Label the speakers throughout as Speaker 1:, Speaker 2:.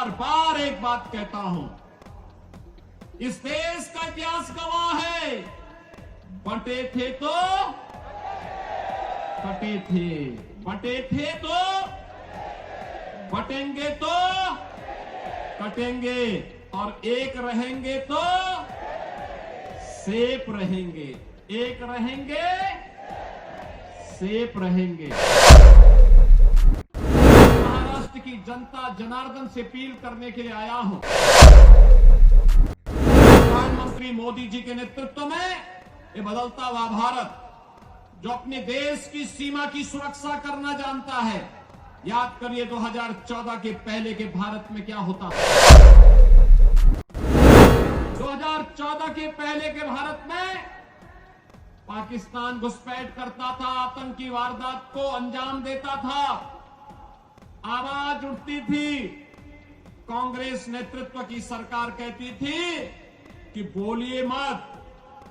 Speaker 1: बार बार एक बात कहता हूं, इस देश का इतिहास गवाह है, बटे थे तो कटे थे, बटे थे तो बटेंगे तो कटेंगे, और एक रहेंगे तो सेफ रहेंगे, एक रहेंगे सेफ रहेंगे। महाराष्ट्र की जनता जनार्दन से अपील करने के लिए आया हूं, प्रधानमंत्री मोदी जी के नेतृत्व में ये बदलता हुआ भारत जो अपने देश की सीमा की सुरक्षा करना जानता है, याद करिए 2014 के पहले के भारत में क्या होता था। 2014 के पहले के भारत में पाकिस्तान घुसपैठ करता था, आतंकी वारदात को अंजाम देता था, आवाज उठती थी, कांग्रेस नेतृत्व की सरकार कहती थी कि बोलिए मत,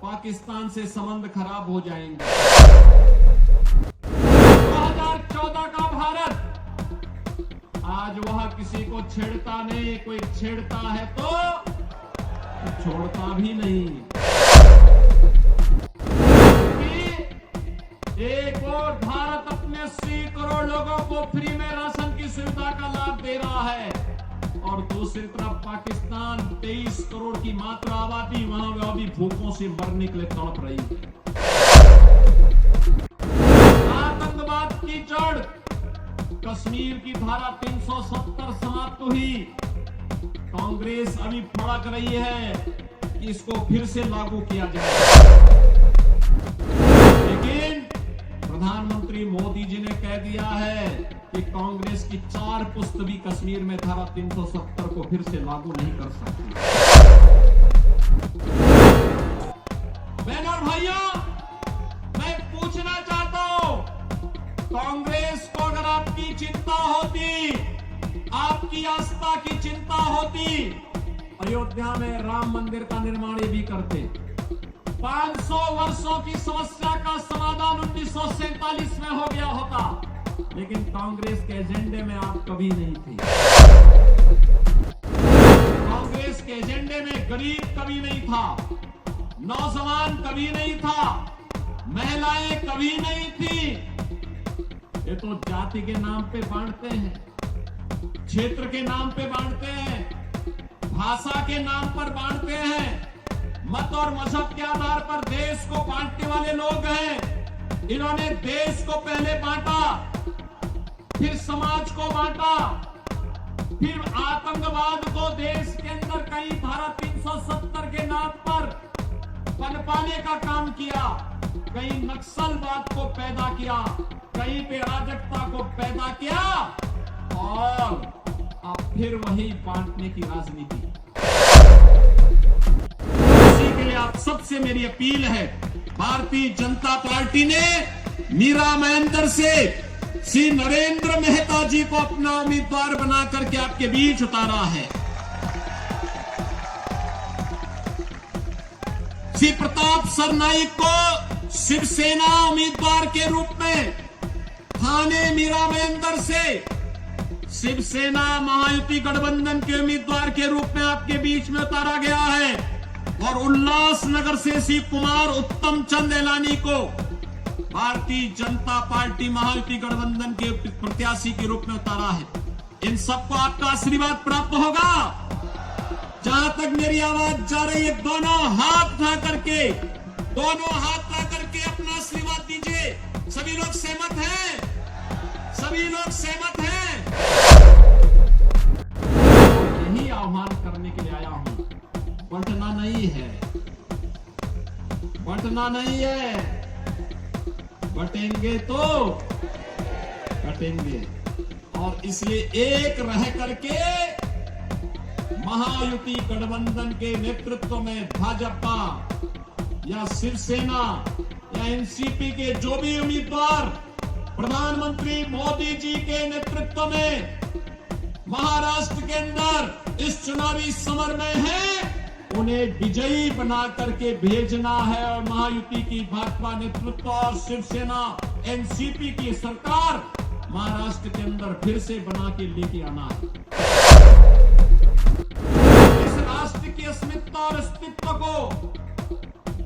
Speaker 1: पाकिस्तान से संबंध खराब हो जाएंगे। 2014 का भारत आज वह किसी को छेड़ता नहीं, कोई छेड़ता है तो छोड़ता भी नहीं। एक और भारत अपने 80 करोड़ लोगों को फ्री में राशन की सुविधा का लाभ दे रहा है, और दूसरी तरफ पाकिस्तान 23 करोड़ की मात्र आबादी वहां वह भी भूखों से मरने के लिए तड़प रही है। आतंकवाद की जड़ कश्मीर की धारा 370 समाप्त हुई, कांग्रेस अभी फड़क रही है कि इसको फिर से लागू किया जाए, लेकिन प्रधानमंत्री मोदी जी ने कह दिया है कि कांग्रेस की 4 पुस्त भी कश्मीर में धारा 370 को फिर से लागू नहीं कर सकती। बहनों और भाइयों, मैं पूछना चाहता हूं, कांग्रेस को अगर आपकी चिंता होती, आपकी आस्था की चिंता होती, अयोध्या में राम मंदिर का निर्माण ये भी करते। 500 वर्षों की समस्या का समाधान 1947 में हो गया होता, लेकिन कांग्रेस के एजेंडे में आप कभी नहीं थे। कांग्रेस के एजेंडे में गरीब कभी नहीं था, नौजवान कभी नहीं था, महिलाएं कभी नहीं थी। ये तो जाति के नाम पे बांटते हैं, क्षेत्र के नाम पे बांटते हैं, भाषा के नाम पर बांटते हैं, मत और मजहब के आधार पर देश को बांटने वाले लोग हैं। इन्होंने देश को पहले बांटा, फिर समाज को बांटा, फिर आतंकवाद को देश के अंदर कहीं धारा 370 के नाम पर पनपाने का काम किया, कहीं नक्सलवाद को पैदा किया, कहीं पे अराजकता को पैदा किया, और अब फिर वही बांटने की राजनीति। इसी के लिए आप सबसे मेरी अपील है, भारतीय जनता पार्टी ने मीरा महेंद्र से श्री नरेंद्र मेहता जी को अपना उम्मीदवार बना करके आपके बीच उतारा है। श्री प्रताप सरनाईक को शिवसेना उम्मीदवार के रूप में थाने मीरा महेंद्र से शिवसेना महायुति गठबंधन के उम्मीदवार के रूप में आपके बीच में उतारा गया है, और उल्लासनगर से श्री कुमार उत्तम चंद एलानी को भारतीय जनता पार्टी महायुति गठबंधन के प्रत्याशी के रूप में उतारा है। इन सबको आपका आशीर्वाद प्राप्त होगा। जहां तक मेरी आवाज जा रही है, दोनों हाथ उठा करके अपना आशीर्वाद दीजिए। सभी लोग सहमत हैं? सभी लोग सहमत हैं? यही आह्वान करने के लिए आया हूं, बंटना नहीं है, बंटना नहीं है, बटेंगे तो कटेंगे, और इसलिए एक रह करके महायुति गठबंधन के नेतृत्व में भाजपा या शिवसेना या एनसीपी के जो भी उम्मीदवार प्रधानमंत्री मोदी जी के नेतृत्व में महाराष्ट्र के अंदर इस चुनावी समर में है, उन्हें विजयी बना करके भेजना है, और महायुति की भाजपा नेतृत्व और शिवसेना एनसीपी की सरकार महाराष्ट्र के अंदर फिर से बना के लेके आना है। महाराष्ट्र की अस्मिता और अस्तित्व को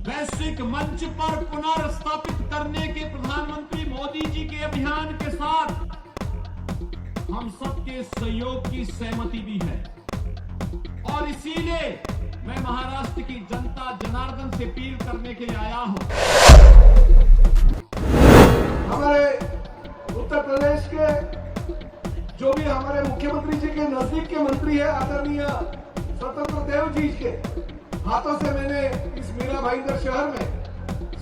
Speaker 1: वैश्विक मंच पर पुनर्स्थापित करने के प्रधानमंत्री मोदी जी के अभियान के साथ हम सबके सहयोग की सहमति भी है और इसीलिए मैं महाराष्ट्र की जनता जनार्दन से अपील करने के लिए आया हूं।
Speaker 2: हमारे उत्तर प्रदेश के जो भी हमारे मुख्यमंत्री जी के नजदीक के मंत्री है आदरणीय स्वतंत्र देव जी के हाथों से मैंने इस मीरा भाईंदर शहर में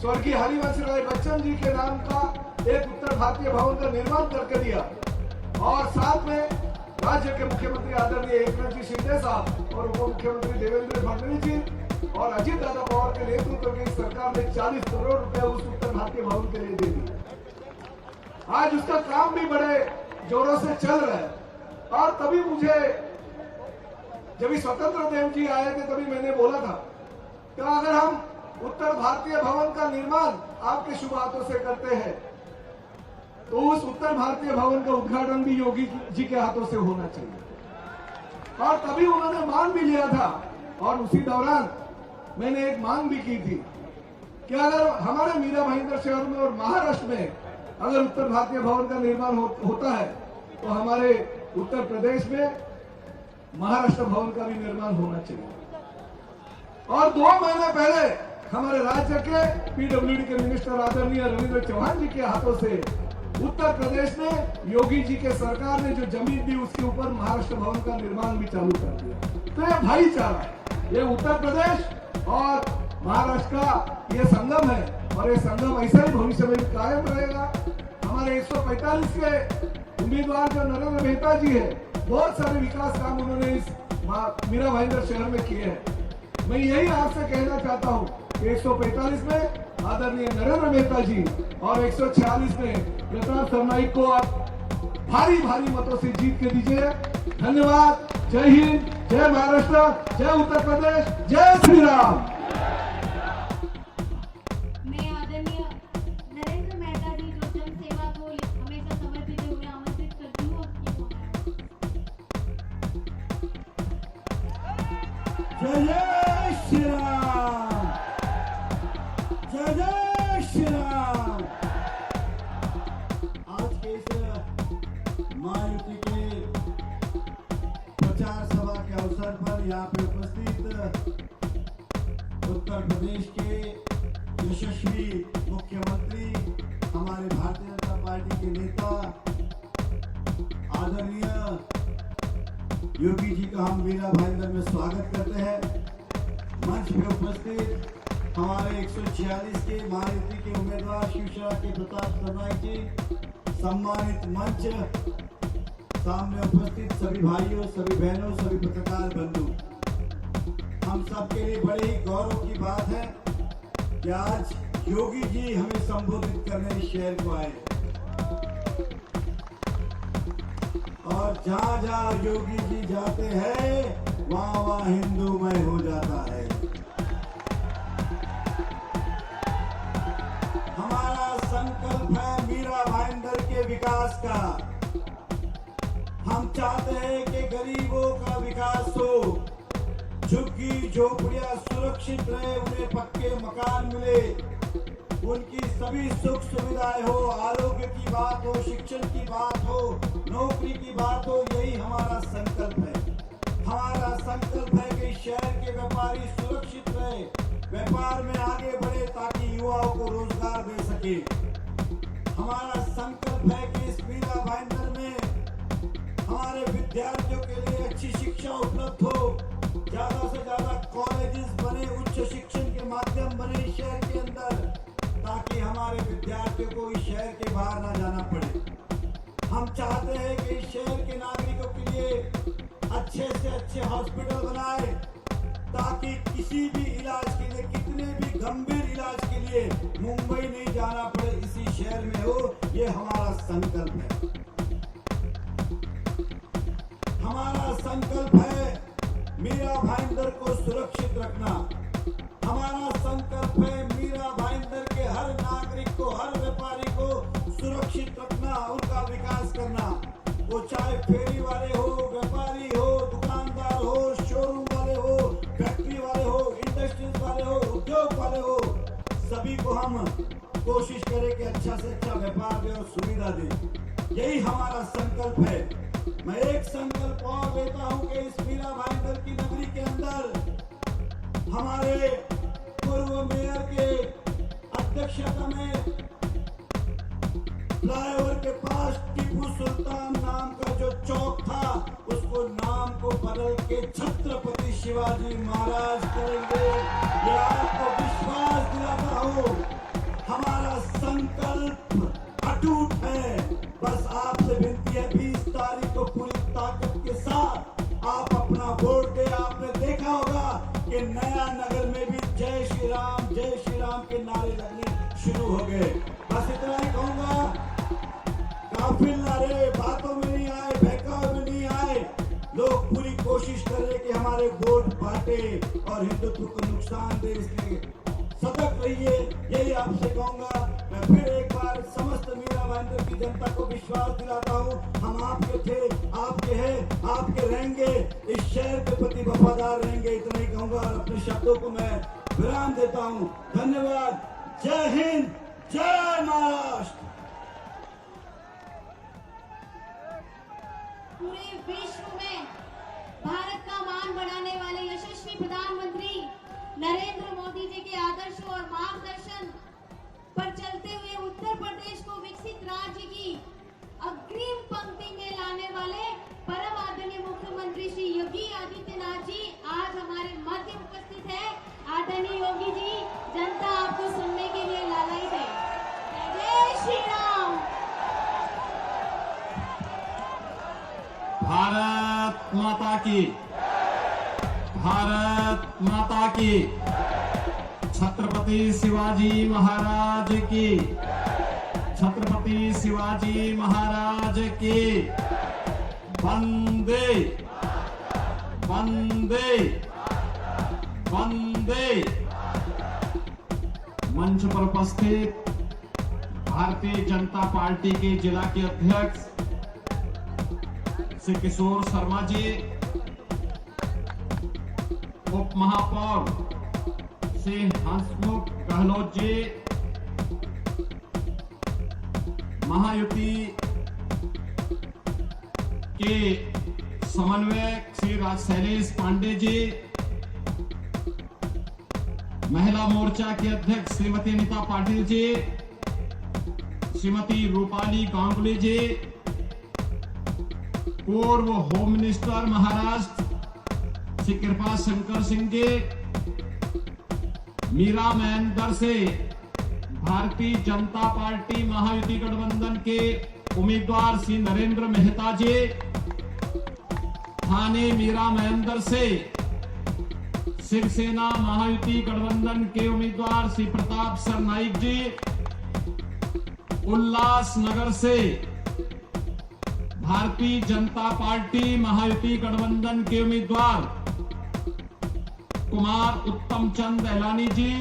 Speaker 2: स्वर्गीय हरिवंश राय बच्चन जी के नाम का एक उत्तर भारतीय भवन का निर्माण करके दिया और साथ में राज्य के मुख्यमंत्री आदरणीय एकनाथ जी शिंदे साहब और उप मुख्यमंत्री देवेंद्र फडणवीस जी और अजीत दादा पवार के नेतृत्व में सरकार ने 40 करोड़ रुपया उस उत्तर भारतीय भवन के लिए दे दिए। आज उसका काम भी बड़े जोरों से चल रहा है और तभी मुझे जब स्वतंत्र देव जी आए थे तभी मैंने बोला था कि अगर हम उत्तर भारतीय भवन का निर्माण आपके शुभ हाथों से करते हैं तो उस उत्तर भारतीय भवन का उद्घाटन भी योगी जी के हाथों से होना चाहिए और तभी उन्होंने मांग भी लिया था और उसी दौरान मैंने एक मांग भी की थी कि अगर हमारे मीरा भाईंदर शहर में और महाराष्ट्र में अगर उत्तर भारतीय भवन का निर्माण होता है तो हमारे उत्तर प्रदेश में महाराष्ट्र भवन का भी निर्माण होना चाहिए। और 2 महीने पहले हमारे राज्य के पीडब्ल्यूडी के मिनिस्टर आदरणीय रविंद्र चौहान जी के हाथों से उत्तर प्रदेश में योगी जी के सरकार ने जो जमीन दी उसके ऊपर महाराष्ट्र भवन का निर्माण भी चालू कर दिया। तो ये भाईचारा है, ये उत्तर प्रदेश और महाराष्ट्र का ये संगम है और ये संगम ऐसा ही भविष्य में कायम रहेगा। हमारे 145 के उम्मीदवार जो नरेंद्र मेहता जी है बहुत सारे विकास काम उन्होंने इस मीरा भाईंदर शहर में किए हैं। मैं यही आपसे कहना चाहता हूं कि 145 में आदरणीय नरेंद्र मेहता जी और 146 में प्रताप सरनाईक को आप भारी भारी मतों से जीत के दीजिए। धन्यवाद। जय हिंद, जय महाराष्ट्र, जय उत्तर प्रदेश, जय श्री राम।
Speaker 3: मैं आदरणीय नरेंद्र मेहता जी जो जन सेवा को हमेशा समर्पित हुए आमंत्रित करती हूँ।
Speaker 4: जय जय श्री राम, जय जय श्री राम। आज के इस महायुति के प्रचार सभा के अवसर पर यहाँ पे उपस्थित उत्तर प्रदेश के यशस्वी मुख्यमंत्री हमारे भारतीय जनता पार्टी के नेता आदरणीय योगी जी का हम मीरा भाईंदर में स्वागत करते हैं। मंच पे उपस्थित हमारे 146 के महायुति के उम्मीदवार शिवसेना के प्रताप सरनाईक जी, सम्मानित मंच, सामने उपस्थित सभी भाइयों, सभी बहनों, सभी पत्रकार बंधु, हम सबके लिए बड़े ही गौरव की बात है कि आज योगी जी हमें संबोधित करने इस शहर को आए और जहां जहां योगी जी जाते हैं वहां वहां हिंदूमय हो जाता है। हमारा संकल्प है मीरा भाईंदर के विकास का। हम चाहते हैं कि गरीबों का विकास हो, झुग्गी झोपड़ियां सुरक्षित रहे, उन्हें पक्के मकान मिले, उनकी सभी सुख सुविधाएं हो, आरोग्य की बात हो, शिक्षण की बात हो, नौकरी की बात हो, यही हमारा संकल्प है। हमारा संकल्प है कि शहर के व्यापारी सुरक्षित रहे, व्यापार में आगे बढ़े ताकि युवाओं को रोजगार दे सके। हमारा संकल्प है कि इस मीरा भाईंदर में हमारे विद्यार्थियों के लिए अच्छी शिक्षा उपलब्ध हो, ज्यादा से ज्यादा कॉलेजेस बने, उच्च शिक्षण के माध्यम बने शहर के अंदर, ताकि हमारे विद्यार्थियों को इस शहर के बाहर ना जाना पड़े। हम चाहते हैं कि इस शहर के नागरिकों के लिए अच्छे से अच्छे हॉस्पिटल बनाए ताकि किसी भी इलाज के लिए, कितने भी गंभीर इलाज के लिए मुंबई नहीं जाना पड़े, इसी शहर में हो। ये हमारा संकल्प है। हमारा संकल्प है मीरा भाईंदर को सुरक्षित रखना। हमारा संकल्प है मीरा भाईंदर के हर नागरिक को, हर व्यापारी को सुरक्षित रखना, उनका विकास करना। वो चाहे फेरी वाले हो, व्यापारी हो, दुकानदार हो, शोरूम वाले हो, एक संकल्प और लेता हूं कि इस मीरा भाईंदर की नगरी के अंदर हमारे पूर्व मेयर के अध्यक्षता में फ्लाईओवर के पास टीपू सुल्तान नाम का जो चौक था उसको नाम को बदल के छत्रपति शिवाजी महाराज करेंगे। ये आपको विश्वास दिलाता हूं, हमारा संकल्प अटूट है। बस आपसे विनती है 20 तारीख को पूरी ताकत के साथ आप अपना वोट दे। आपने देखा होगा कि नया नगर में भी जय श्री राम के नारे लगने शुरू हो गए। बस इतना ही कहूंगा, काफिल नारे बातों में नहीं आए, बहकावे में नहीं आए। लोग पूरी कोशिश कर रहे कि हमारे वोट बांटे और हिंदुत्व को नुकसान दे, इसलिए सतर्क रहिए। यही आपसे कहूंगा। मैं फिर एक बार समस्त मीरा भाईंदर की जनता को विश्वास दिलाता हूं, हम आपके थे, आपके हैं, आपके रहेंगे, इस शहर के प्रति वफादार रहेंगे। इतना ही कहूंगा और अपने शब्दों को मैं विराम देता हूं। धन्यवाद। जय हिंद, जय महाराष्ट्र।
Speaker 3: पूरे विश्व में भारत का मान बढ़ाने वाले यशस्वी प्रधानमंत्री नरेंद्र मोदी जी के आदर्शों और मार्गदर्शन पर चलते हुए उत्तर प्रदेश को विकसित राज्य की अग्रिम पंक्ति में लाने वाले परम आदरणीय मुख्यमंत्री श्री योगी आदित्यनाथ जी आज हमारे मध्य उपस्थित है। आदरणीय योगी जी, जनता आपको सुनने के लिए लालायित है। जय श्री राम।
Speaker 1: भारत माता की, भारत माता की, छत्रपति शिवाजी महाराज की, छत्रपति शिवाजी महाराज की। वंदे वंदे वंदे। मंच पर उपस्थित भारतीय जनता पार्टी के जिला के अध्यक्ष श्री किशोर शर्मा जी, उप महापौर श्री हंसमुख गहलोत जी, महायुति के समन्वयक श्री शैलेश पांडे जी, महिला मोर्चा के अध्यक्ष श्रीमती अनिता पाटिल जी, श्रीमती रूपाली गांगुली जी, पूर्व होम मिनिस्टर महाराष्ट्र श्री कृपा शंकर सिंह जी, मीरा महेंद्र से भारतीय जनता पार्टी महायुति गठबंधन के उम्मीदवार श्री नरेंद्र मेहता जी, थाने मीरा महेंद्र से शिवसेना महायुति गठबंधन के उम्मीदवार श्री प्रताप सरनाइक जी, उल्लासनगर से भारतीय जनता पार्टी महायुति गठबंधन के उम्मीदवार कुमार उत्तम चंद एलानी जी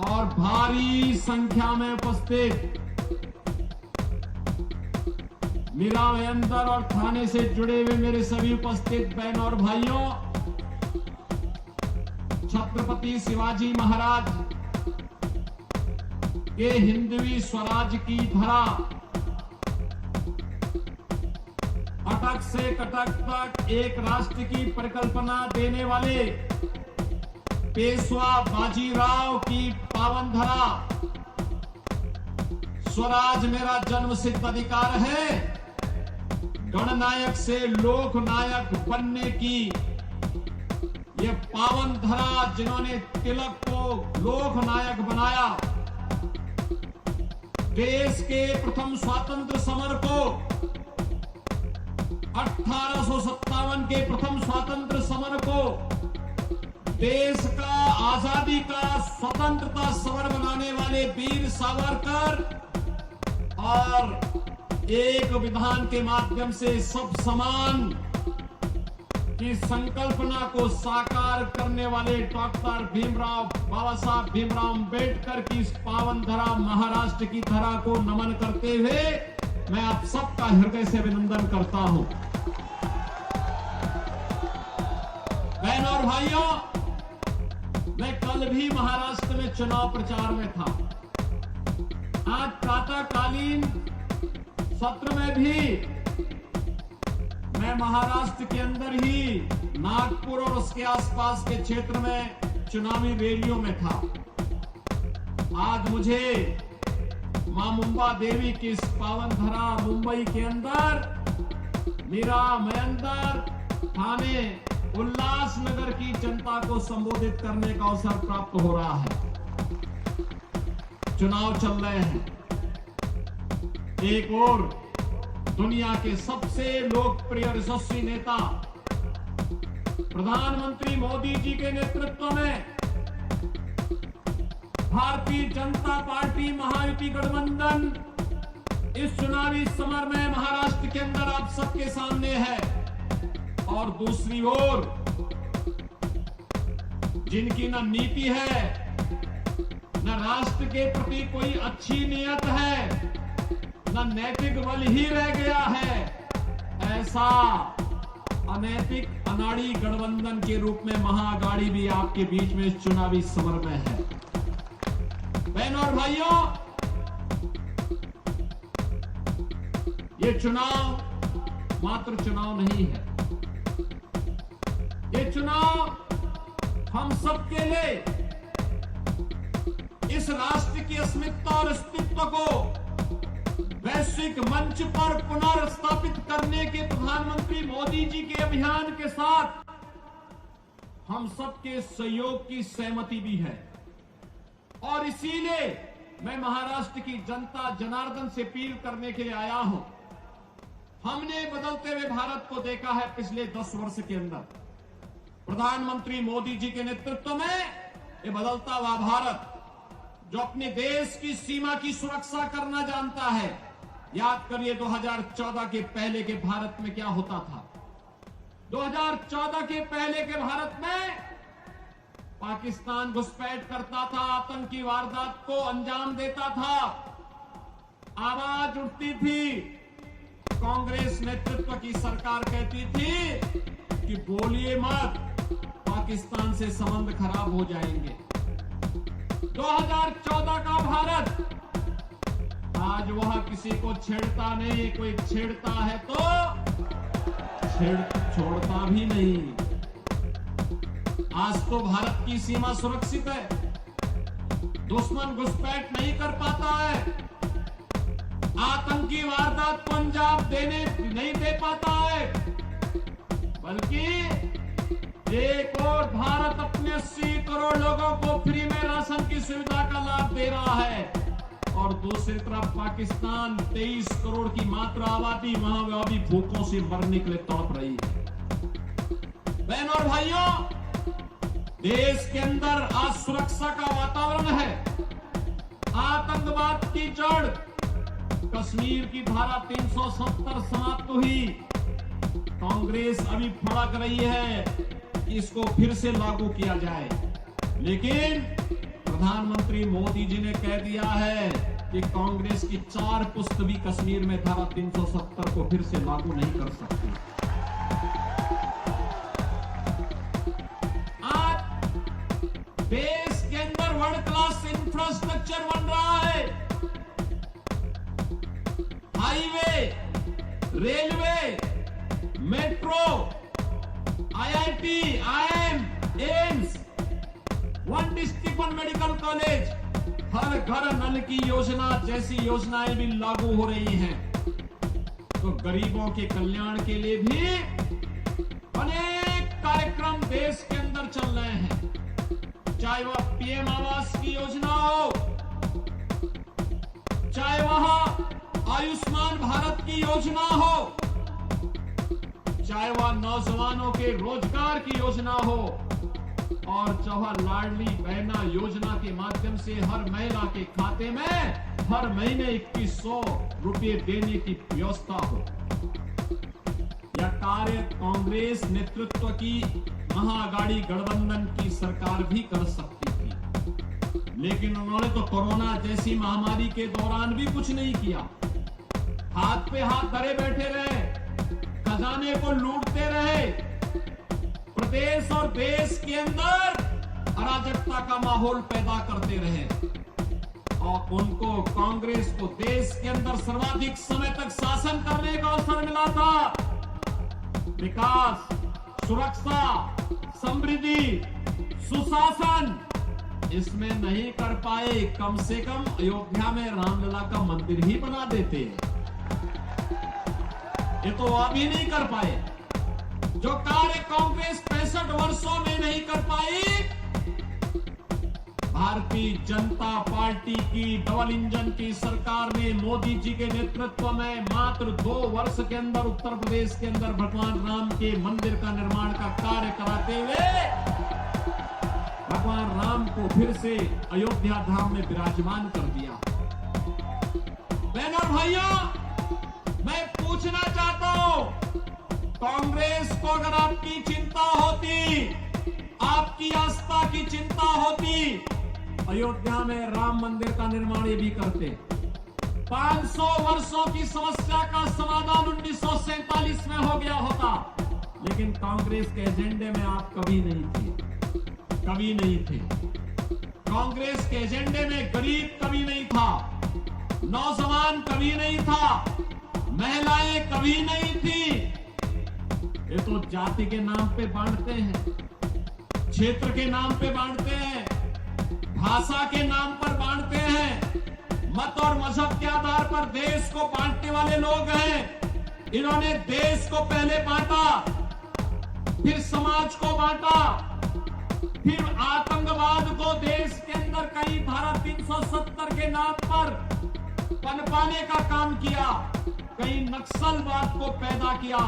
Speaker 1: और भारी संख्या में उपस्थित मीरा महेंद्र और थाने से जुड़े हुए मेरे सभी उपस्थित बहन और भाइयों, छत्रपति शिवाजी महाराज के हिंदवी स्वराज की धरा अटक से कटक तक एक राष्ट्र की परिकल्पना देने वाले पेशवा बाजीराव की पावन धरा स्वराज मेरा जन्मसिद्ध अधिकार है। गणनायक से लोकनायक बनने की ये पावन धरा, जिन्होंने तिलक को लोकनायक बनाया, देश के प्रथम स्वतंत्र समर को 1857 के प्रथम स्वतंत्र समर को देश का आजादी का स्वतंत्रता समर बनाने वाले वीर सावरकर और एक विधान के माध्यम से सब समान की संकल्पना को साकार करने वाले डॉक्टर भीमराव बाबा साहब भीमराव अंबेडकर की इस पावन धरा महाराष्ट्र की धरा को नमन करते हुए मैं आप सबका हृदय से अभिनंदन करता हूं। बहनों और भाइयों, मैं कल भी महाराष्ट्र में चुनाव प्रचार में था। आज प्रातःकालीन सत्र में भी मैं महाराष्ट्र के अंदर ही नागपुर और उसके आसपास के क्षेत्र में चुनावी रैलियों में था। आज मुझे मां मुंबा देवी की इस पावन धरा मुंबई के अंदर मीरा मयंदर थाने उल्लासनगर की जनता को संबोधित करने का अवसर प्राप्त हो रहा है। चुनाव चल रहे हैं। एक और दुनिया के सबसे लोकप्रिय यशस्वी नेता प्रधानमंत्री मोदी जी के नेतृत्व में भारतीय जनता पार्टी महायुति गठबंधन इस चुनावी समर में महाराष्ट्र के अंदर आप सबके सामने है। और दूसरी ओर जिनकी न नीति है न राष्ट्र के प्रति कोई अच्छी नीयत है, न नैतिक बल ही रह गया है, ऐसा अनैतिक अनाड़ी गठबंधन के रूप में महाअघाड़ी भी आपके बीच में इस चुनावी समर में है। बहनों और भाइयों, ये चुनाव मात्र चुनाव नहीं है। ये चुनाव हम सबके लिए इस राष्ट्र की अस्मिता और अस्तित्व को वैश्विक मंच पर पुनर्स्थापित करने के प्रधानमंत्री मोदी जी के अभियान के साथ हम सबके सहयोग की सहमति भी है। और इसीलिए मैं महाराष्ट्र की जनता जनार्दन से अपील करने के लिए आया हूं। हमने बदलते हुए भारत को देखा है पिछले 10 वर्ष के अंदर। प्रधानमंत्री मोदी जी के नेतृत्व में ये बदलता हुआ भारत जो अपने देश की सीमा की सुरक्षा करना जानता है। याद करिए 2014 के पहले के भारत में क्या होता था। 2014 के पहले के भारत में पाकिस्तान घुसपैठ करता था, आतंकी वारदात को अंजाम देता था। आवाज उठती थी, कांग्रेस नेतृत्व की सरकार कहती थी कि बोलिए मत, पाकिस्तान से संबंध खराब हो जाएंगे। 2014 का भारत आज वह किसी को छेड़ता नहीं, कोई छेड़ता है तो छोड़ता भी नहीं। आज तो भारत की सीमा सुरक्षित है, दुश्मन घुसपैठ नहीं कर पाता है, आतंकी वारदात को अंजाम नहीं दे पाता है, बल्कि एक और भारत अपने 80 करोड़ लोगों को फ्री में राशन की सुविधा का लाभ दे रहा है और दूसरी तरफ पाकिस्तान 23 करोड़ की मात्र आबादी वहां भी भूखों से मरने के लिए तड़प रही है। बहनों और भाइयों, देश के अंदर आज सुरक्षा का वातावरण है। आतंकवाद की जड़ कश्मीर की धारा 370 समाप्त हुई। कांग्रेस अभी फड़क रही है कि इसको फिर से लागू किया जाए, लेकिन प्रधानमंत्री मोदी जी ने कह दिया है कि कांग्रेस की 4 पुस्त भी कश्मीर में धारा 370 को फिर से लागू नहीं कर सकती। देश के अंदर वर्ल्ड क्लास इंफ्रास्ट्रक्चर बन रहा है। Highway, railway, metro, IIT, IIM, AIIMS, 1 district 1 medical college, हर घर नल की योजना जैसी योजनाएं भी लागू हो रही हैं। तो गरीबों के कल्याण के लिए भी अनेक कार्यक्रम देश के अंदर चल रहे हैं। चाहे वह पीएम आवास की योजना हो, चाहे वह आयुष्मान भारत की योजना हो, चाहे वह नौजवानों के रोजगार की योजना हो, और चाहे लाडली बहना योजना के माध्यम से हर महिला के खाते में हर महीने 2100 रुपए देने की व्यवस्था हो। यह कार्य कांग्रेस नेतृत्व की महाअघाड़ी गठबंधन की सरकार भी कर सकती थी, लेकिन उन्होंने तो कोरोना जैसी महामारी के दौरान भी कुछ नहीं किया। हाथ पे हाथ धरे बैठे रहे, खजाने को लूटते रहे, प्रदेश और देश के अंदर अराजकता का माहौल पैदा करते रहे और उनको कांग्रेस को देश के अंदर सर्वाधिक समय तक शासन करने का अवसर मिला था। विकास, सुरक्षा, समृद्धि, सुशासन इसमें नहीं कर पाए, कम से कम अयोध्या में रामलला का मंदिर ही बना देते। ये तो अभी नहीं कर पाए। जो कार्य कांग्रेस 65 वर्षों में नहीं कर पाई, भारतीय जनता पार्टी की डबल इंजन की सरकार ने मोदी जी के नेतृत्व में मात्र 2 वर्ष के अंदर उत्तर प्रदेश के अंदर भगवान राम के मंदिर का निर्माण का कार्य कराते हुए भगवान राम को फिर से अयोध्या धाम में विराजमान कर दिया। बहनों और भाइयों, मैं पूछना चाहता हूं, कांग्रेस को अगर आपकी चिंता होती, आपकी आस्था की चिंता होती, अयोध्या में राम मंदिर का निर्माण ये भी करते। 500 वर्षों की समस्या का समाधान 1947 में हो गया होता, लेकिन कांग्रेस के एजेंडे में आप कभी नहीं थे, कभी नहीं थे। कांग्रेस के एजेंडे में गरीब कभी नहीं था, नौजवान कभी नहीं था, महिलाएं कभी नहीं थी। ये तो जाति के नाम पे बांटते हैं, क्षेत्र के नाम पे बांटते हैं, भाषा के नाम पर बांटते हैं, मत और मजहब के आधार पर देश को बांटने वाले लोग हैं। इन्होंने देश को पहले बांटा, फिर समाज को बांटा, फिर आतंकवाद को देश के अंदर कई धारा 370 के नाम पर पनपाने का काम किया, कहीं नक्सलवाद को पैदा किया,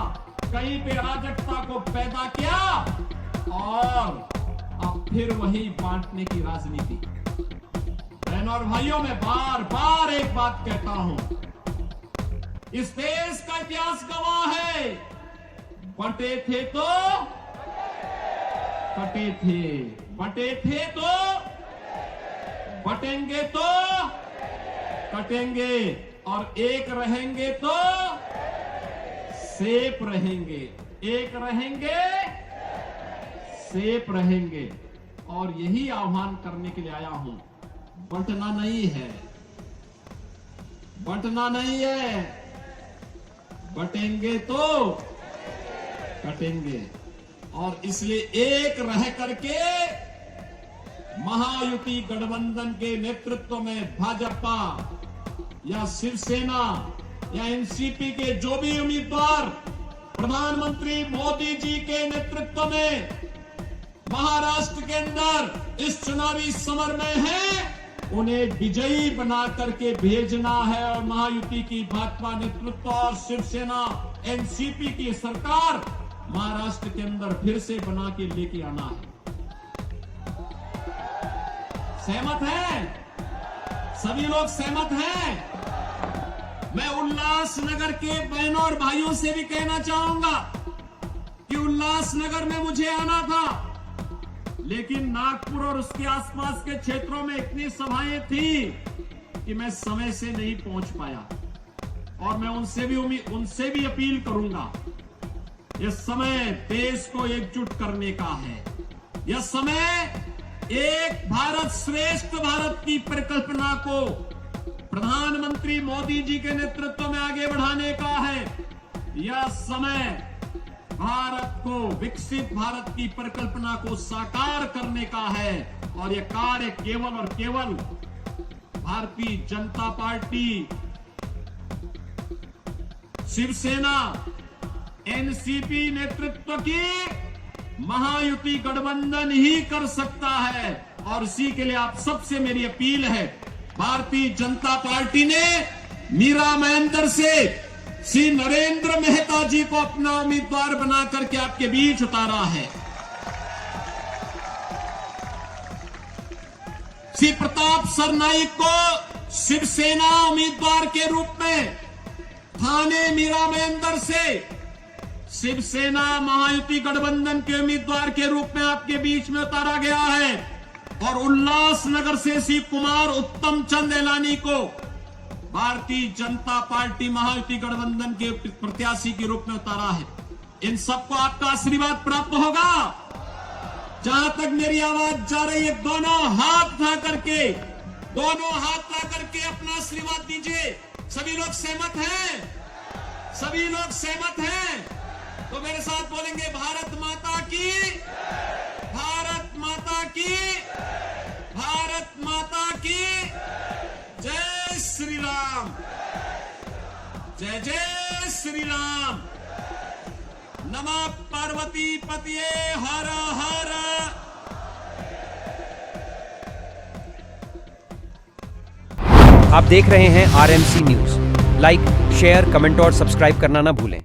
Speaker 1: कहीं पे अराजकता को पैदा किया, और अब फिर वही बांटने की राजनीति। बहनों और भाइयों, मैं बार बार एक बात कहता हूं, इस देश का इतिहास गवाह है, बंटे थे तो कटे थे, बंटे थे तो बटेंगे तो कटेंगे, और एक रहेंगे तो सेफ रहेंगे, एक रहेंगे सेफ रहेंगे। और यही आह्वान करने के लिए आया हूं, बंटना नहीं है, बंटना नहीं है, बटेंगे तो कटेंगे। और इसलिए एक रह करके महायुति गठबंधन के नेतृत्व में भाजपा या शिवसेना या एनसीपी के जो भी उम्मीदवार प्रधानमंत्री मोदी जी के नेतृत्व में महाराष्ट्र के अंदर इस चुनावी समर में हैं, उन्हें विजयी बना करके भेजना है। और महायुति की भाजपा नेतृत्व और शिवसेना एनसीपी की सरकार महाराष्ट्र के अंदर फिर से बना के लेके आना है। सहमत हैं? सभी लोग सहमत हैं? मैं उल्लासनगर के बहनों और भाइयों से भी कहना चाहूंगा कि उल्लासनगर में मुझे आना था, लेकिन नागपुर और उसके आसपास के क्षेत्रों में इतनी सभाएं थी कि मैं समय से नहीं पहुंच पाया। और मैं उनसे भी अपील करूंगा, यह समय देश को एकजुट करने का है। यह समय एक भारत श्रेष्ठ भारत की परिकल्पना को प्रधानमंत्री मोदी जी के नेतृत्व में आगे बढ़ाने का है। यह समय भारत को विकसित भारत की परिकल्पना को साकार करने का है। और यह कार्य केवल और केवल भारतीय जनता पार्टी, शिवसेना, एनसीपी नेतृत्व की महायुति गठबंधन ही कर सकता है। और इसी के लिए आप सबसे मेरी अपील है, भारतीय जनता पार्टी ने मीरा महेंद्र से श्री नरेंद्र मेहता जी को अपना उम्मीदवार बना करके आपके बीच उतारा है। श्री प्रताप सरनाईक को शिवसेना उम्मीदवार के रूप में थाने मीरा महेंद्र से शिवसेना महायुति गठबंधन के उम्मीदवार के रूप में आपके बीच में उतारा गया है। और उल्लासनगर से श्री कुमार उत्तम चंद एलानी को भारतीय जनता पार्टी महायुति गठबंधन के प्रत्याशी के रूप में उतारा है। इन सबको आपका आशीर्वाद प्राप्त होगा। जहां तक मेरी आवाज जा रही है, दोनों हाथ ला करके अपना आशीर्वाद दीजिए। सभी लोग सहमत हैं? सभी लोग सहमत हैं? तो मेरे साथ बोलेंगे भारत माता की, भारत माता की, भारत माता की जय श्री राम, जय जय श्री राम। नमः पार्वती पतिये हर हर।
Speaker 5: आप देख रहे हैं RMC news. Like, share, comment और सब्सक्राइब करना ना भूलें।